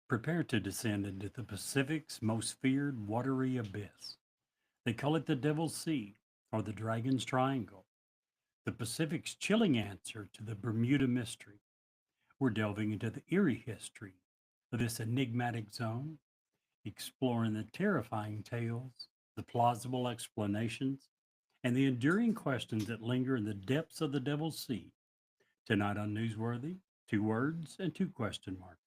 Prepare to descend into the Pacific's most feared watery abyss. They call it the Devil's Sea or the Dragon's Triangle, the Pacific's chilling answer to the Bermuda Mystery. We're delving into the eerie history of this enigmatic zone, exploring the terrifying tales, the plausible explanations, and the enduring questions that linger in the depths of the Devil's Sea. Tonight on Newsworthy, two words and two question marks.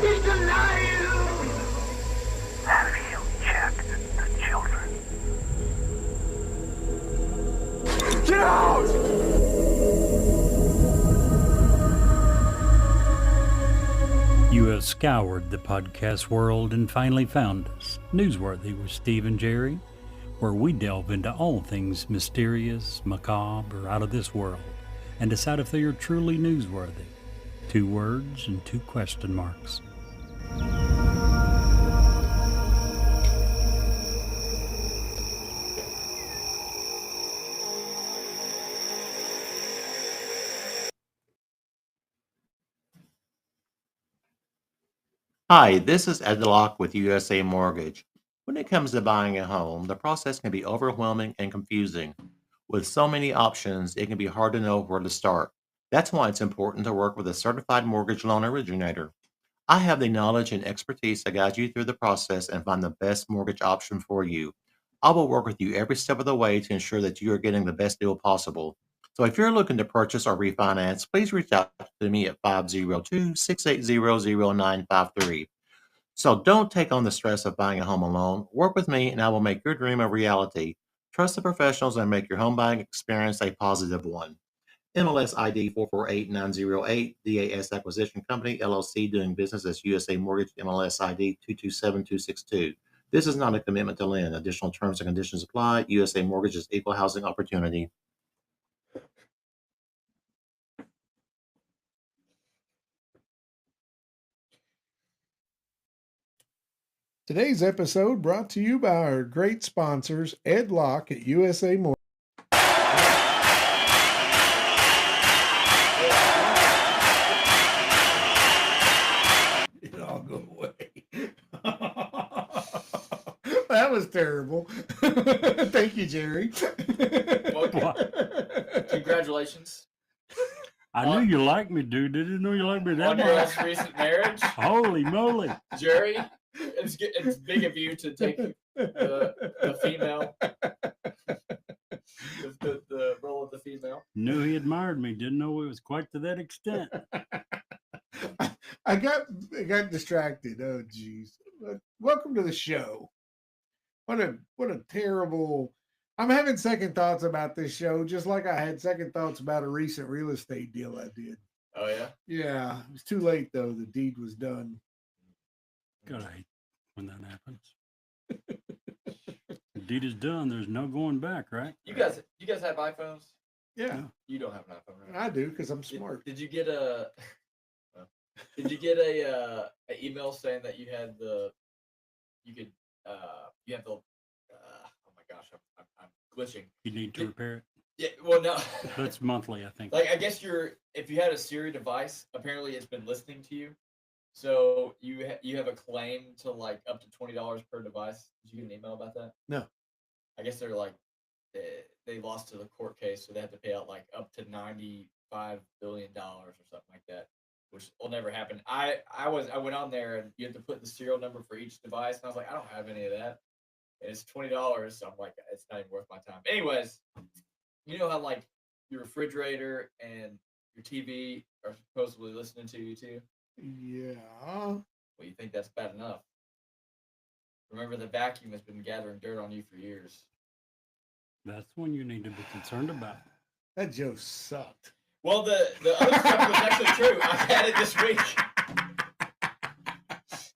He's alive! Have you checked the children? Get out! You have scoured the podcast world and finally found us, Newsworthy with Steve and Jerry, where we delve into all things mysterious, macabre, or out of this world, and decide if they are truly newsworthy. Two words and two question marks. Hi, this is Ed Locke with USA Mortgage. When it comes to buying a home, the process can be overwhelming and confusing. With so many options, it can be hard to know where to start. That's why it's important to work with a certified mortgage loan originator. I have the knowledge and expertise to guide you through the process and find the best mortgage option for you. I will work with you every step of the way to ensure that you are getting the best deal possible. So if you're looking to purchase or refinance, please reach out to me at 502-680-0953. So don't take on the stress of buying a home alone. Work with me and I will make your dream a reality. Trust the professionals and make your home buying experience a positive one. MLS ID 448908, DAS Acquisition Company, LLC, doing business as USA Mortgage, MLS ID 227262. This is not a commitment to lend. Additional terms and conditions apply. USA Mortgage is equal housing opportunity. Today's episode brought to you by our great sponsors, Ed Locke at USA Mortgage. It all go away. That was terrible. Thank you, Jerry. Congratulations I knew you liked me, dude. Didn't know you liked me that on your much. most recent marriage, Holy moly. Jerry. It's big of you to take the female, the role of the female. Knew he admired me. Didn't know it was quite to that extent. I got distracted. Oh, geez. Welcome to the show. What a terrible. I'm having second thoughts about this show, just like I had second thoughts about a recent real estate deal I did. Oh yeah. Yeah, it was too late though. The deed was done. God, I hate when that happens. The deed is done. There's no going back, right? You guys have iPhones? Yeah, You don't have an iPhone, right? I do because I'm smart. Did you get a email saying that you had the oh my gosh, I'm glitching. You need to repair it. Yeah, well no. That's monthly, I think. Like I guess if you had a Siri device, apparently it's been listening to you. So you have a claim to like up to $20 per device. Did you get an email about that? No. I guess they're like they lost to the court case, so they have to pay out like up to $95 billion or something like that, which will never happen. I went on there and you have to put the serial number for each device, and I was like, I don't have any of that. And it's $20, so I'm like, it's not even worth my time. Anyways, you know how like your refrigerator and your TV are supposedly listening to you too? Yeah. Well, you think that's bad enough. Remember, the vacuum has been gathering dirt on you for years. That's one you need to be concerned about. That joke sucked. Well, the other stuff was actually true. I had it this week.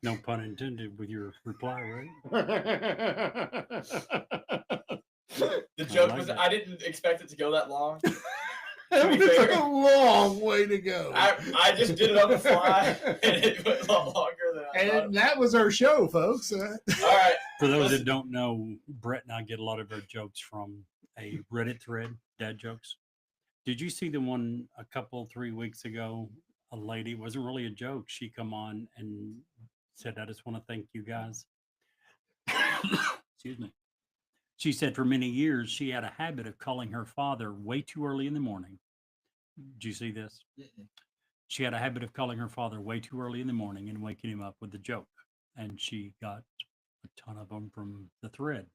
No pun intended with your reply, right? The joke like was that. I didn't expect it to go that long. That be was fair. a long way to go. I just did it on the fly, and it went a lot longer than And that was our show, folks. All right. For those Listen. that don't know, Brett and I get a lot of our jokes from a Reddit thread, dad jokes. Did you see the one a couple 3 weeks ago? A lady, it wasn't really a joke. She come on and said, "I just want to thank you guys." Excuse me. She said for many years she had a habit of calling her father way too early in the morning. Did you see this? Mm-mm. She had a habit of calling her father way too early in the morning and waking him up with a joke. And she got a ton of them from the thread.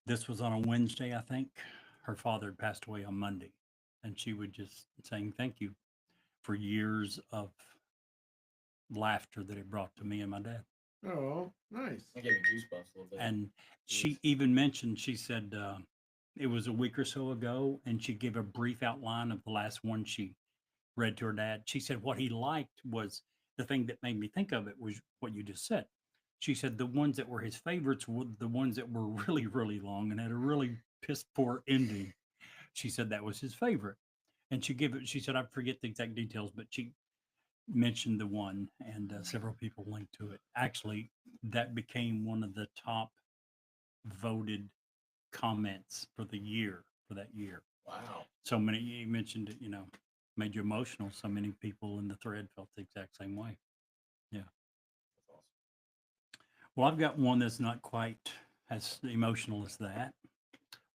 This was on a Wednesday, I think. Her father had passed away on Monday. And she would just saying thank you for years of laughter that it brought to me and my dad. Oh, nice. That gave me goosebumps a little bit. And she even mentioned, she said it was a week or so ago, and she gave a brief outline of the last one she read to her dad. She said what he liked was the thing that made me think of it was what you just said. She said the ones that were his favorites were the ones that were really, really long and had a really piss poor ending. She said that was his favorite. And she gave it, she said, I forget the exact details, but she mentioned the one, and several people linked to it. Actually, that became one of the top voted comments for the year, for that year. Wow. So many, you mentioned it, made you emotional. So many people in the thread felt the exact same way. Yeah. That's awesome. Well, I've got one that's not quite as emotional as that.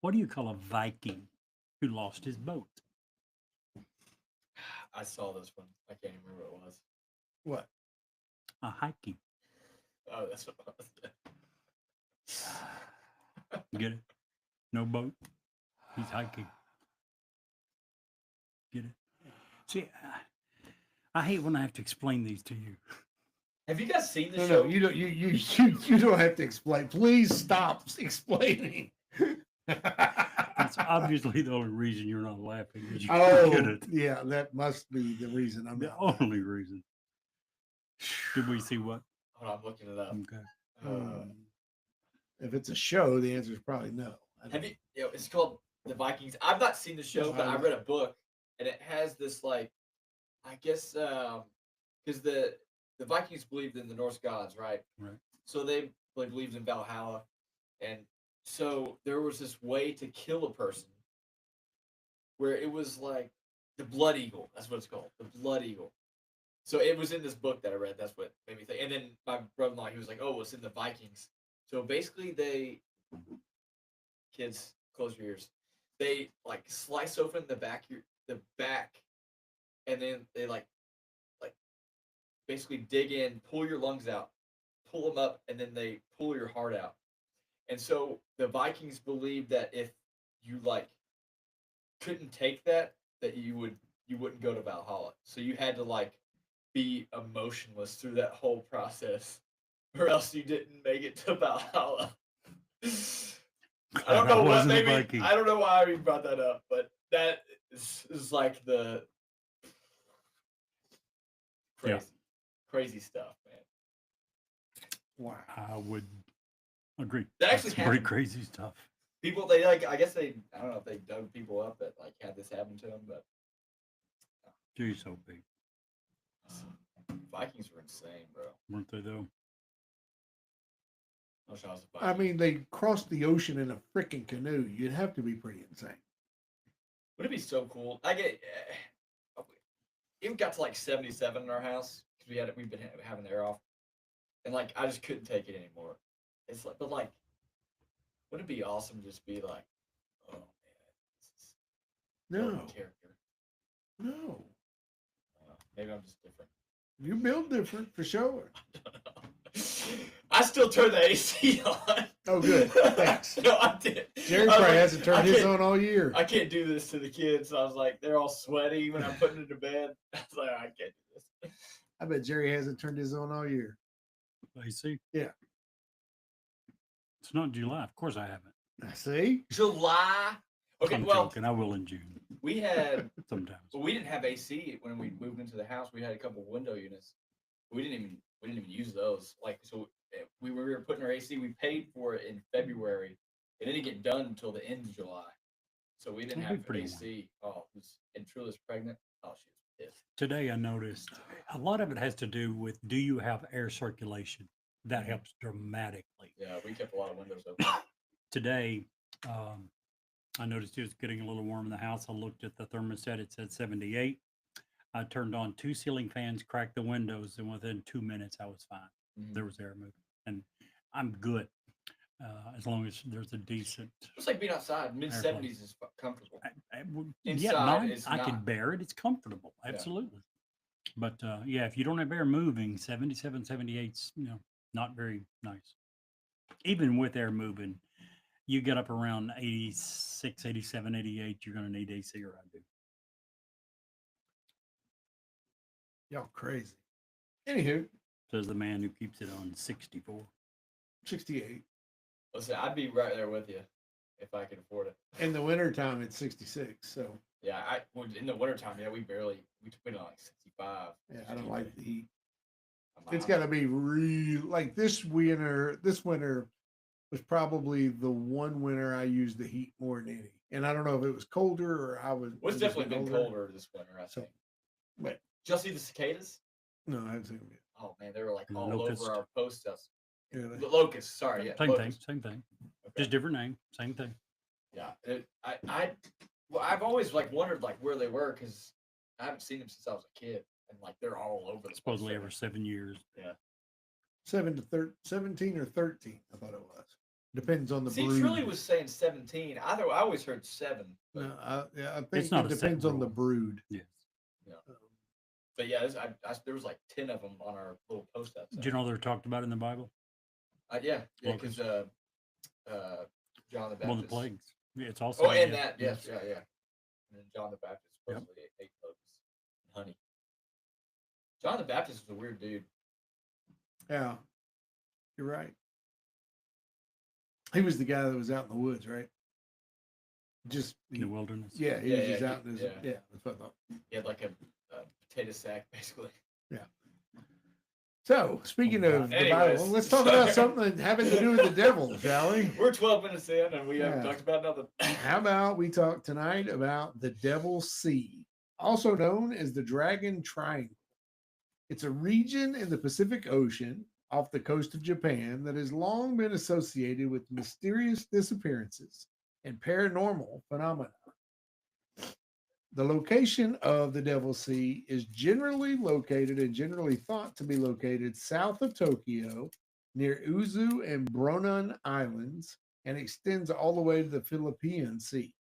What do you call a Viking who lost his boat? I saw this one. I can't even remember what it was. What? A hiking. Oh, that's what it was. Get it? No boat. He's hiking. Get it? See, I hate when I have to explain these to you. Have you guys seen the No, show? no, you don't. You don't have to explain. Please stop explaining. That's obviously the only reason you're not laughing. Is you Oh, get it. yeah, that must be the reason I'm The not. only reason. Did we see what? Hold on, I'm looking it up. Okay. If it's a show, the answer is probably no. I don't- Have you? It's called The Vikings. I've not seen the show, but I read a book, and it has this I guess, because the Vikings believed in the Norse gods, right? Right. So they believed in Valhalla, and so there was this way to kill a person, where it was like the Blood Eagle. That's what it's called, the Blood Eagle. So it was in this book that I read. That's what made me think. And then my brother-in-law, he was like, "Oh, it's in the Vikings." So basically, kids, close your ears. They slice open the back, and then they basically dig in, pull your lungs out, pull them up, and then they pull your heart out. And so the Vikings believed that if you couldn't take that you wouldn't go to Valhalla. So you had to be emotionless through that whole process, or else you didn't make it to Valhalla. I don't know what maybe I don't know why we brought that up, but that is like the crazy stuff, man. Wow. I would agree. That actually That's pretty happened. crazy stuff. People they I guess I don't know if they dug people up that had this happen to them, but Jeez, so big. Vikings were insane, bro. Weren't they though? I wish I was a Viking. I mean, they crossed the ocean in a freaking canoe. You'd have to be pretty insane. Would it be so cool? It got to 77 in our house because we've been having the air off, and I just couldn't take it anymore. It's but wouldn't it be awesome to just be like, oh man, this is No, character. no. Maybe I'm just different. You build different for sure. I still turn the AC on. Oh, good. Thanks. No, I did. Jerry I was probably hasn't turned his can't- on all year. I can't do this to the kids. I was like, they're all sweaty when I'm putting them to bed. I was like, I can't do this. I bet Jerry hasn't turned his on all year. AC? Yeah. It's not July. Of course I haven't. I see. July. Okay, I'm well, joking. I will in June we sometimes. didn't have AC when we moved into the house. We had a couple window units. We didn't even use those. We were putting our AC. We paid for it in February. It didn't get done until the end of July. So we didn't That'd be have pretty AC. Oh, and Trula's pregnant. Oh, she was Today I noticed a lot of it has to do with, do you have air circulation? That helps dramatically. Yeah, we kept a lot of windows open. Today, I noticed it was getting a little warm in the house. I looked at the thermostat, it said 78. I turned on 2 ceiling fans, cracked the windows, and within 2 minutes I was fine. Mhm. There was air moving, and I'm good as long as there's a decent. It's like being outside. Mid Airflow. 70s is comfortable. Yeah, Inside mine, is I can not. bear it. It's comfortable, Yeah. absolutely. But yeah, if you don't have air moving, 77, 78's, not very nice. Even with air moving, you get up around 86, 87, 88, you're going to need AC, or I do. Y'all crazy. Anywho, Says the man who keeps it on 64. 68. Listen, I'd be right there with you if I could afford it. In the wintertime, it's 66. So, Yeah, in the wintertime, yeah, we put it on like 65. yeah, I don't like the heat. I'm It's out. got to be real. Like this winter was probably the one winter I used the heat more than any. And I don't know if it was colder or I was. Well, it's it was definitely been older. colder this winter, I So- think. But Did y'all see the cicadas? no, I haven't seen them yet. Oh man, they were like The all locust. over our posts. Yeah, The locusts, sorry, yeah, Same locusts. thing, same thing. Okay. Just different name, same thing. Yeah, I've always like wondered like where they were because I haven't seen them since I was a kid, and like they're all over the place. Supposedly So, every 7 years. 17 or 13, I thought it was. Depends on the See, brood. Trilly was saying 17. I always heard 7. But, No, I think not it a set depends on the rule. brood. Yes. but yeah, there was like 10 of them on our little post outside. Do you know they're talked about in the Bible? Yeah, Locusts. because John the Baptist. One of the plagues. Yeah, it's also. Oh, and that, yes, yeah. And then John the Baptist Yep. supposedly ate locusts and honey. John the Baptist was a weird dude. Yeah, you're right. He was the guy that was out in the woods, right? Just In the wilderness. yeah, he Yeah, was just yeah, out in his yeah. yeah. That's what I thought. He had like a potato sack, basically. So speaking Oh, of the Anyways, Bible, let's talk about sorry. something having to do with the devil, shall we? We're 12 minutes in, and we haven't Yeah. talked about nothing. How about we talk tonight about the Devil's Sea, also known as the Dragon Triangle? It's a region in the Pacific Ocean off the coast of Japan that has long been associated with mysterious disappearances and paranormal phenomena. The location of the Devil's Sea is generally located and generally thought to be located south of Tokyo, near Uzu and Bronan Islands, and extends all the way to the Philippine Sea.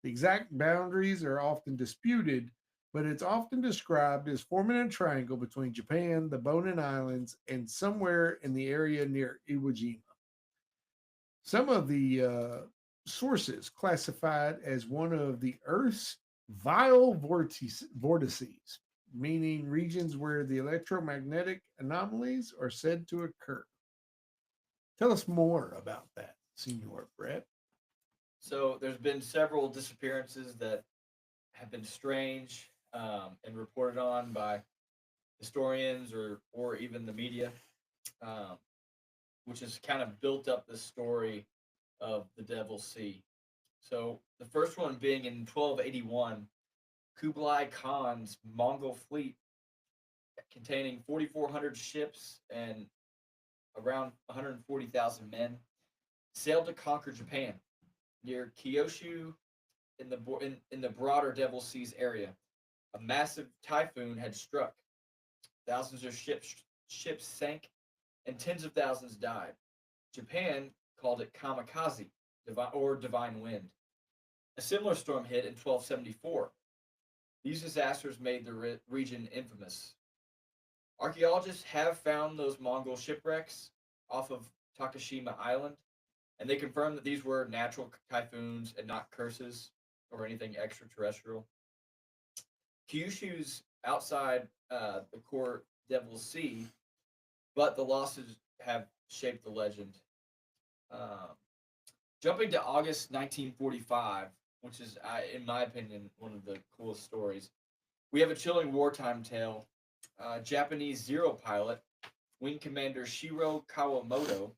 The exact boundaries are often disputed, but it's often described as forming a triangle between Japan, the Bonin Islands, and somewhere in the area near Iwo Jima. Some of the sources classified as one of the Earth's vile vortices, meaning regions where the electromagnetic anomalies are said to occur. Tell us more about that, Senor Brett. So there's been several disappearances that have been strange and reported on by historians or even the media, which has kind of built up the story of the Devil's Sea. So the first one being in 1281, Kublai Khan's Mongol fleet containing 4,400 ships and around 140,000 men sailed to conquer Japan near Kyushu in the broader Devil's Seas area. A massive typhoon had struck. Thousands of ships sank, and tens of thousands died. Japan called it kamikaze, divine wind. A similar storm hit in 1274. These disasters made the region infamous. Archaeologists have found those Mongol shipwrecks off of Takashima Island, and they confirmed that these were natural typhoons and not curses or anything extraterrestrial. Kyushu's outside the core Devil's Sea, but the losses have shaped the legend. Jumping to August 1945, which is, in my opinion, one of the coolest stories, we have a chilling wartime tale. Japanese Zero pilot, Wing Commander Shiro Kawamoto,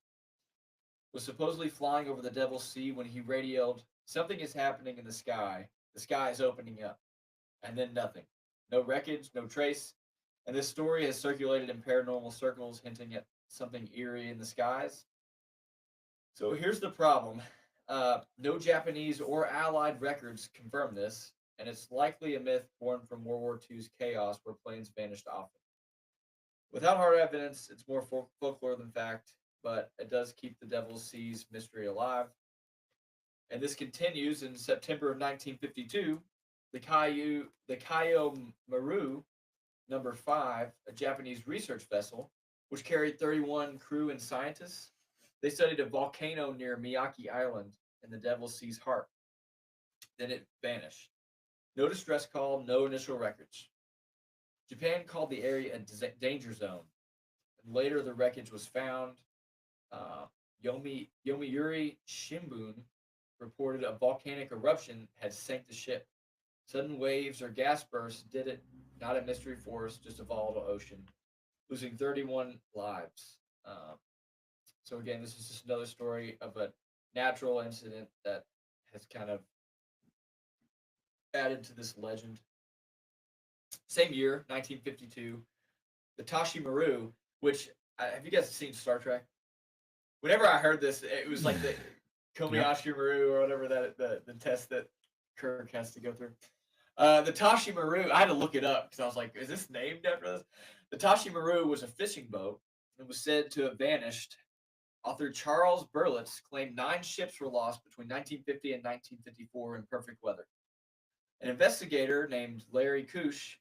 was supposedly flying over the Devil's Sea when he radioed, "Something is happening in the sky. The sky is opening up." And then nothing. No wreckage, no trace. And this story has circulated in paranormal circles, hinting at something eerie in the skies. So here's the problem. No Japanese or Allied records confirm this, and it's likely a myth born from World War II's chaos where planes vanished often. Without hard evidence, it's more folklore than fact, but it does keep the Devil's Seas mystery alive. And this continues in September of 1952. The Kaio Maru number 5, a Japanese research vessel, which carried 31 crew and scientists. They studied a volcano near Miyake Island in the Devil's Sea's heart. Then it vanished. No distress call, no initial records. Japan called the area a danger zone. And later, the wreckage was found. Yomiuri Shimbun reported a volcanic eruption had sank the ship. Sudden waves or gas bursts did it, not a mystery force, just a volatile ocean, losing 31 lives. So again, this is just another story of a natural incident that has kind of added to this legend. Same year, 1952, the Tashi Maru, which have you guys seen Star Trek? Whenever I heard this, it was like the Kobayashi Maru or whatever the test that Kirk has to go through. The Tashi Maru, I had to look it up because I was like, is this named after this? The Tashi Maru was a fishing boat and was said to have vanished. Author Charles Berlitz claimed 9 ships were lost between 1950 and 1954 in perfect weather. An investigator named Larry Kush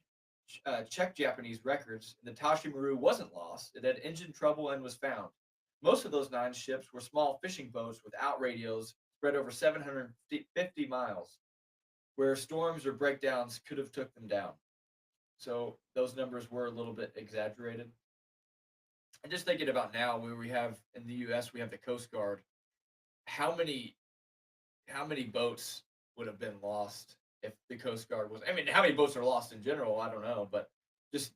checked Japanese records, and the Tashi Maru wasn't lost. It had engine trouble and was found. Most of those 9 ships were small fishing boats without radios spread over 750 miles, where storms or breakdowns could have took them down. So those numbers were a little bit exaggerated. And just thinking about now, where we have in the U.S., we have the Coast Guard. How many boats would have been lost if the Coast Guard was? I mean, how many boats are lost in general? I don't know, but just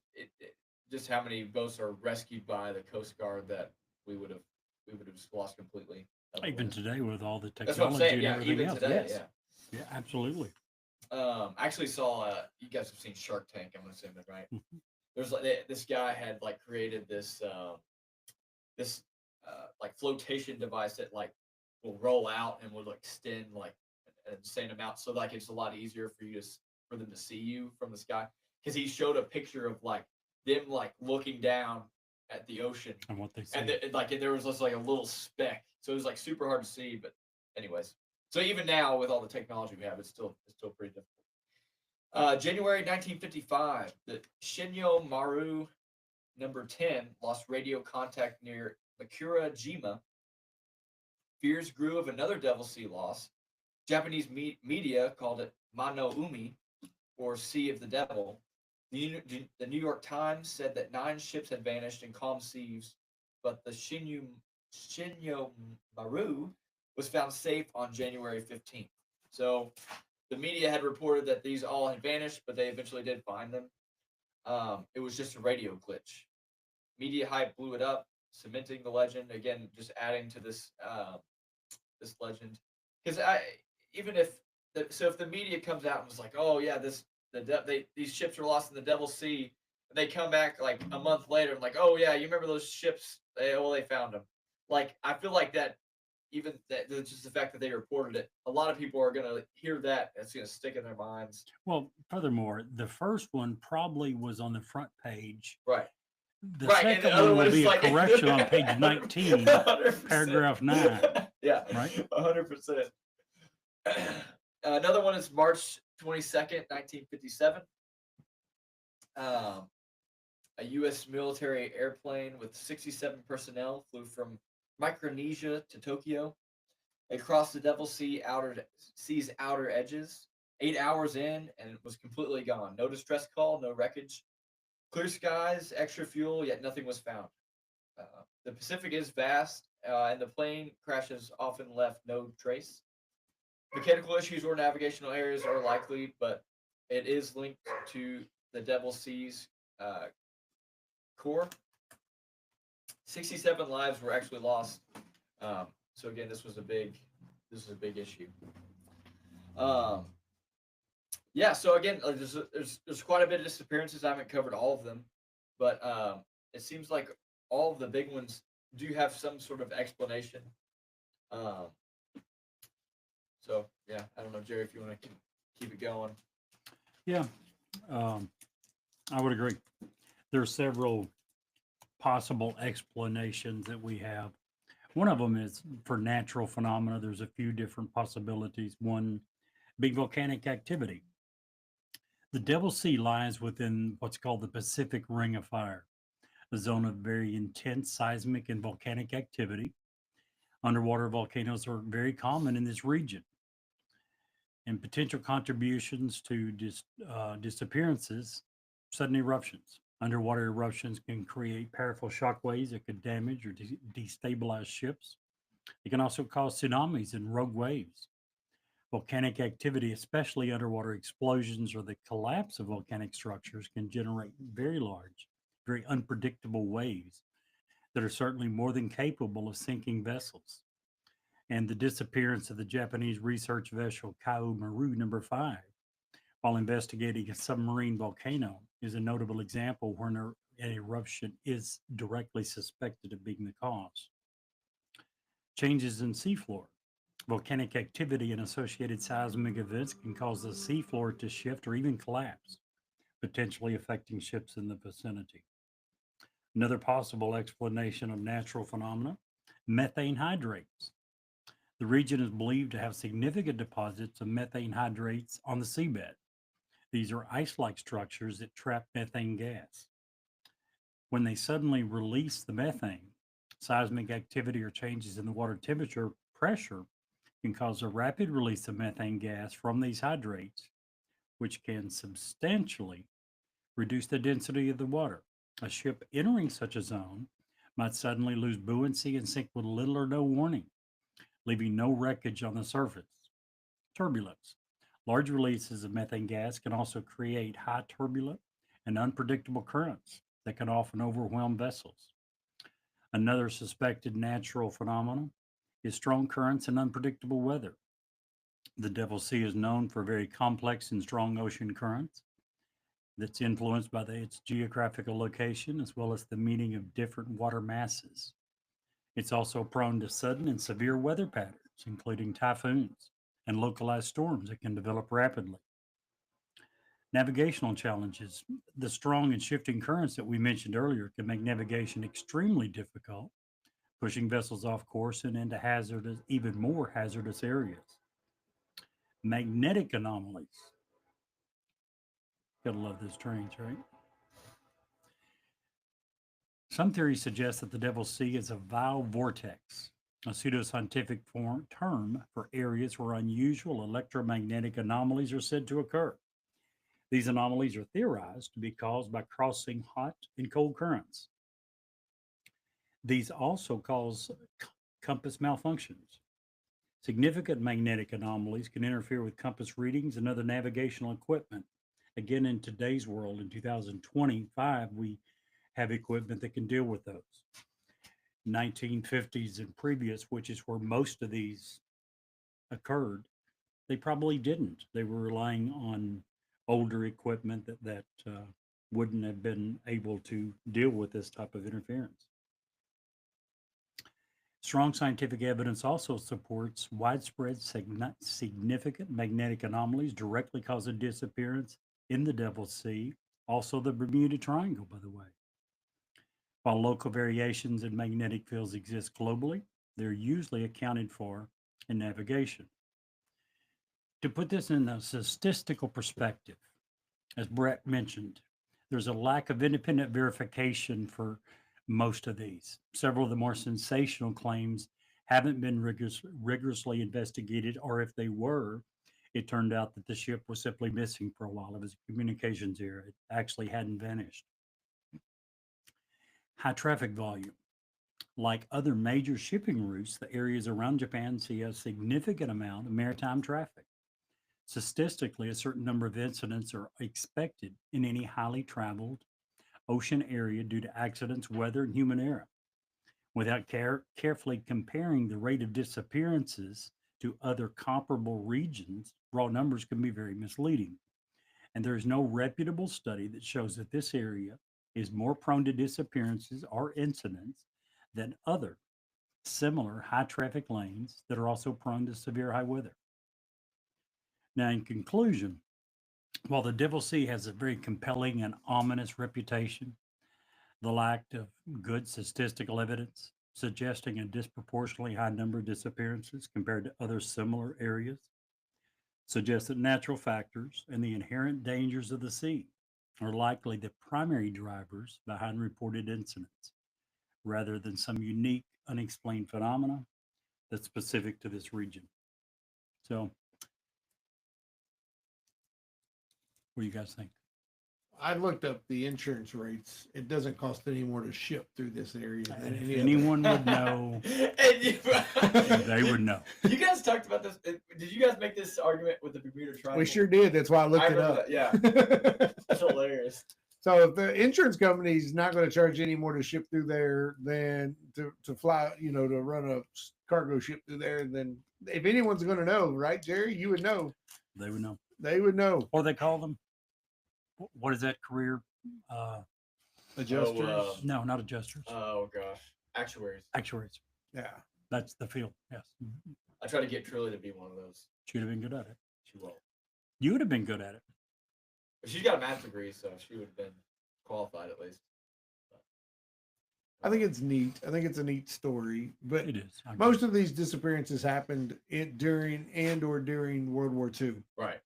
how many boats are rescued by the Coast Guard that we would have just lost completely. Even today, with all the That's what I'm technology saying. and Yeah, everything even else. today. Yes. Yeah. Yeah, absolutely. I actually saw. You guys have seen Shark Tank, I'm assuming, right? Mhm. There's like this guy had like created this like flotation device that like will roll out and will extend like an insane amount, so like it's a lot easier for them to see you from the sky. Because he showed a picture of like them like looking down at the ocean, And what they say. and there was just like a little speck, so it was like super hard to see. But anyways, so even now with all the technology we have, it's still pretty difficult. January 1955, the Shinyo Maru number 10 lost radio contact near Makurajima. Fears grew of another Devil's Sea loss. Japanese media called it Mano Umi, or Sea of the Devil. The New York Times said that 9 ships had vanished in calm seas, but the Shinyo Maru was found safe on January 15th. So the media had reported that these all had vanished, but they eventually did find them. It was just a radio glitch. Media hype blew it up, cementing the legend. Again, just adding to this this legend. Because if the media comes out and was like, oh yeah, these ships were lost in the Devil's Sea, and they come back like a month later and like, oh yeah, you remember those ships? They found them. Like, I feel like that. Even that, just the fact that they reported it, a lot of people are going to hear that. It's going to stick in their minds. Well, furthermore, the first one probably was on the front page. Right. The Right. And second the other one one will is be a like correction on page 19, 100%. paragraph 9. Yeah. Right. 100%. Another one is March 22nd, 1957. A U.S. military airplane with 67 personnel flew from Micronesia to Tokyo. They crossed the Devil's Sea's outer edges. 8 hours in, and it was completely gone. No distress call, no wreckage. Clear skies, extra fuel, yet nothing was found. The Pacific is vast, and the plane crashes often left no trace. Mechanical issues or navigational errors are likely, but it is linked to the Devil's Sea's core. 67 lives were actually lost. So again, this was a big issue. Yeah, so again, there's quite a bit of disappearances. I haven't covered all of them, but it seems like all of the big ones do have some sort of explanation. Um, so yeah, I don't know, Jerry, if you want to keep it going. Yeah, um, I would agree. There are several possible explanations that we have. One of them is for natural phenomena. There's a few different possibilities. One, big volcanic activity. The Devil's Sea lies within what's called the Pacific Ring of Fire, a zone of very intense seismic and volcanic activity. Underwater volcanoes are very common in this region, and potential contributions to disappearances, sudden eruptions. Underwater eruptions can create powerful shock waves that could damage or destabilize ships. It can also cause tsunamis and rogue waves. Volcanic activity, especially underwater explosions or the collapse of volcanic structures, can generate very large, very unpredictable waves that are certainly more than capable of sinking vessels. And the disappearance of the Japanese research vessel Kao Maru number 5 while investigating a submarine volcano is a notable example where an eruption is directly suspected of being the cause. Changes in seafloor. Volcanic activity and associated seismic events can cause the seafloor to shift or even collapse, potentially affecting ships in the vicinity. Another possible explanation of natural phenomena, methane hydrates. The region is believed to have significant deposits of methane hydrates on the seabed. These are ice-like structures that trap methane gas. When they suddenly release the methane, seismic activity or changes in the water temperature pressure can cause a rapid release of methane gas from these hydrates, which can substantially reduce the density of the water. A ship entering such a zone might suddenly lose buoyancy and sink with little or no warning, leaving no wreckage on the surface. Turbulence. Large releases of methane gas can also create high turbulent and unpredictable currents that can often overwhelm vessels. Another suspected natural phenomenon is strong currents and unpredictable weather. The Devil's Sea is known for very complex and strong ocean currents that's influenced by its geographical location as well as the meeting of different water masses. It's also prone to sudden and severe weather patterns, including typhoons and localized storms that can develop rapidly. Navigational challenges. The strong and shifting currents that we mentioned earlier can make navigation extremely difficult, pushing vessels off course and into hazardous, even more hazardous areas. Magnetic anomalies. Gotta love those trains, right? Some theories suggest that the Devil's Sea is a vile vortex, a pseudoscientific term for areas where unusual electromagnetic anomalies are said to occur. These anomalies are theorized to be caused by crossing hot and cold currents. These also cause compass malfunctions. Significant magnetic anomalies can interfere with compass readings and other navigational equipment. Again, in today's world, in 2025, we have equipment that can deal with those. 1950s and previous, which is where most of these occurred, they probably didn't. They were relying on older equipment that wouldn't have been able to deal with this type of interference. Strong scientific evidence also supports widespread significant magnetic anomalies directly causing disappearance in the Devil's Sea, also the Bermuda Triangle, by the way. While local variations in magnetic fields exist globally, they're usually accounted for in navigation. To put this in a statistical perspective, as Brett mentioned, there's a lack of independent verification for most of these. Several of the more sensational claims haven't been rigorously investigated, or if they were, it turned out that the ship was simply missing for a while. It was a communications error. It actually hadn't vanished. High traffic volume. Like other major shipping routes, the areas around Japan see a significant amount of maritime traffic. Statistically, a certain number of incidents are expected in any highly traveled ocean area due to accidents, weather, and human error. Without carefully comparing the rate of disappearances to other comparable regions, raw numbers can be very misleading. and there is no reputable study that shows that this area is more prone to disappearances or incidents than other similar high traffic lanes that are also prone to severe high weather. Now, in conclusion, while the Devil Sea has a very compelling and ominous reputation, the lack of good statistical evidence suggesting a disproportionately high number of disappearances compared to other similar areas suggests that natural factors and the inherent dangers of the sea are likely the primary drivers behind reported incidents, rather than some unique, unexplained phenomena that's specific to this region. So, what do you guys think? I looked up the insurance rates. It doesn't cost any more to ship through this area than And if any other. anyone would know, And they would know. You guys talked about this. Did you guys make this argument with the Bermuda Triangle? We sure did. That's why I looked it remember up. that, yeah. That's hilarious. So if the insurance company's not going to charge any more to ship through there than to fly, to run a cargo ship through there, then if anyone's going to know, right, Jerry, you would know. They would know. They would know. Or they call them, what is that career? Adjusters. No, not adjusters. Oh gosh, actuaries. Actuaries. Yeah. That's the field. Yes. I try to get Trilly to be one of those. She'd have been good at it. She won't. You would have been good at it. But she's got a math degree, so she would have been qualified at least. I think it's neat. I think it's a neat story. But It is. I most agree. of these disappearances happened during World War II. Right.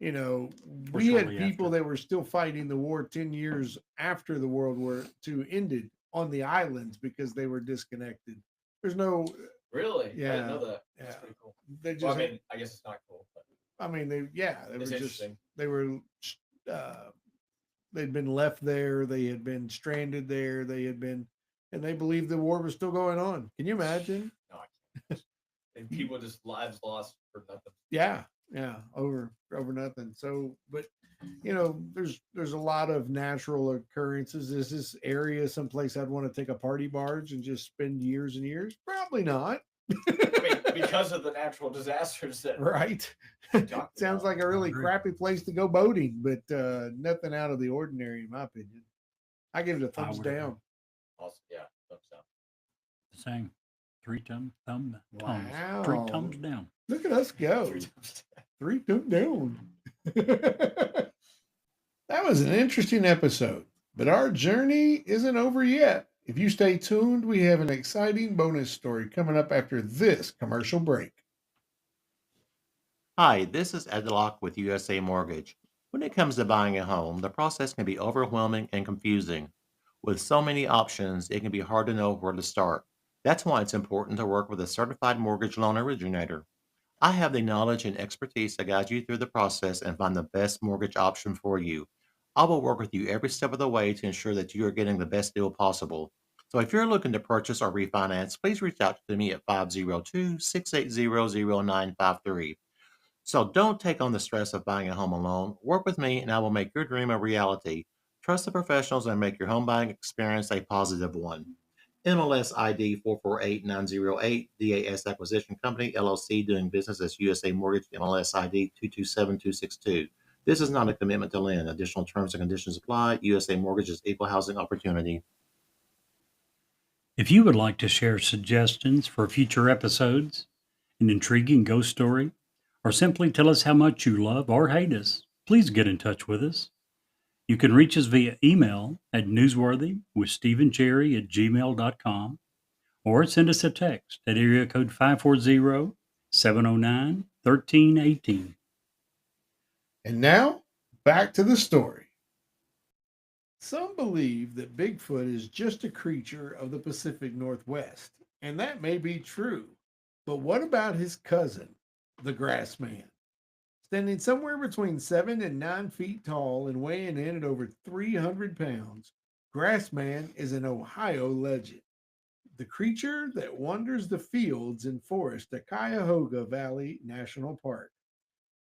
We Or had shortly people after. that were still fighting the war 10 years after the World War II ended on the islands because they were disconnected. There's no, Really? I Yeah, didn't know that. That's yeah. pretty cool. they just, Well, I mean, I guess it's not cool, but they were it's just, interesting. they were, they'd been left there. They had been stranded there. And they believed the war was still going on. Can you imagine? No, I can't. And people just lives lost for nothing. Yeah, over nothing. So, but there's a lot of natural occurrences. Is this area someplace I'd want to take a party barge and just spend years and years? Probably not. I mean, because of the natural disasters that Right. talked Sounds about. like a really agree. crappy place to go boating, but nothing out of the ordinary, in my opinion. I give it a thumbs would agree. down. Also, yeah, thumbs down. The same. Thumbs. Wow. 3 thumbs down. Look at us go. 3 times. 3 thumbs down. That was an interesting episode, but our journey isn't over yet. If you stay tuned, we have an exciting bonus story coming up after this commercial break. Hi, this is Ed Locke with USA Mortgage. When it comes to buying a home, the process can be overwhelming and confusing. With so many options, it can be hard to know where to start. That's why it's important to work with a certified mortgage loan originator. I have the knowledge and expertise to guide you through the process and find the best mortgage option for you. I will work with you every step of the way to ensure that you are getting the best deal possible. So if you're looking to purchase or refinance, please reach out to me at 502-680-0953. So don't take on the stress of buying a home alone. Work with me and I will make your dream a reality. Trust the professionals and make your home buying experience a positive one. MLS ID 448908, DAS Acquisition Company, LLC, doing business as USA Mortgage, MLS ID 227262. This is not a commitment to lend. Additional terms and conditions apply. USA Mortgage is equal housing opportunity. If you would like to share suggestions for future episodes, an intriguing ghost story, or simply tell us how much you love or hate us, please get in touch with us. You can reach us via email at newsworthywithstephencherry@gmail.com or send us a text at area code 540-709-1318. And now, back to the story. Some believe that Bigfoot is just a creature of the Pacific Northwest, and that may be true. But what about his cousin, the Grassman? Standing somewhere between 7 and 9 feet tall and weighing in at over 300 pounds, Grassman is an Ohio legend. The creature that wanders the fields and forests at Cuyahoga Valley National Park.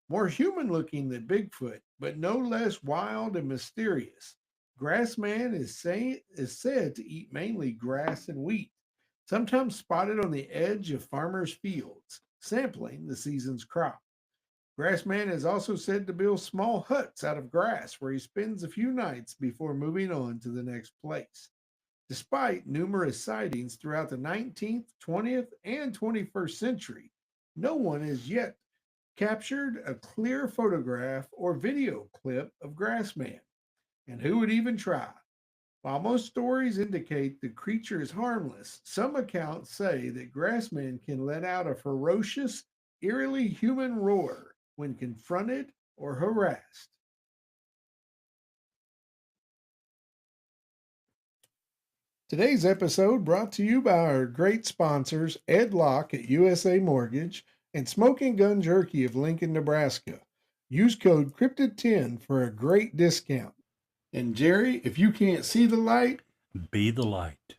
More human looking than Bigfoot, but no less wild and mysterious. Grassman is said to eat mainly grass and wheat, sometimes spotted on the edge of farmers' fields, sampling the season's crop. Grassman is also said to build small huts out of grass where he spends a few nights before moving on to the next place. Despite numerous sightings throughout the 19th, 20th, and 21st century, no one has yet captured a clear photograph or video clip of Grassman. And who would even try? While most stories indicate the creature is harmless, some accounts say that Grassman can let out a ferocious, eerily human roar when confronted or harassed. Today's episode brought to you by our great sponsors, Ed Locke at USA Mortgage and Smoking Gun Jerky of Lincoln, Nebraska. Use code CRYPTID10 for a great discount. And Jerry, if you can't see the light, Be the light.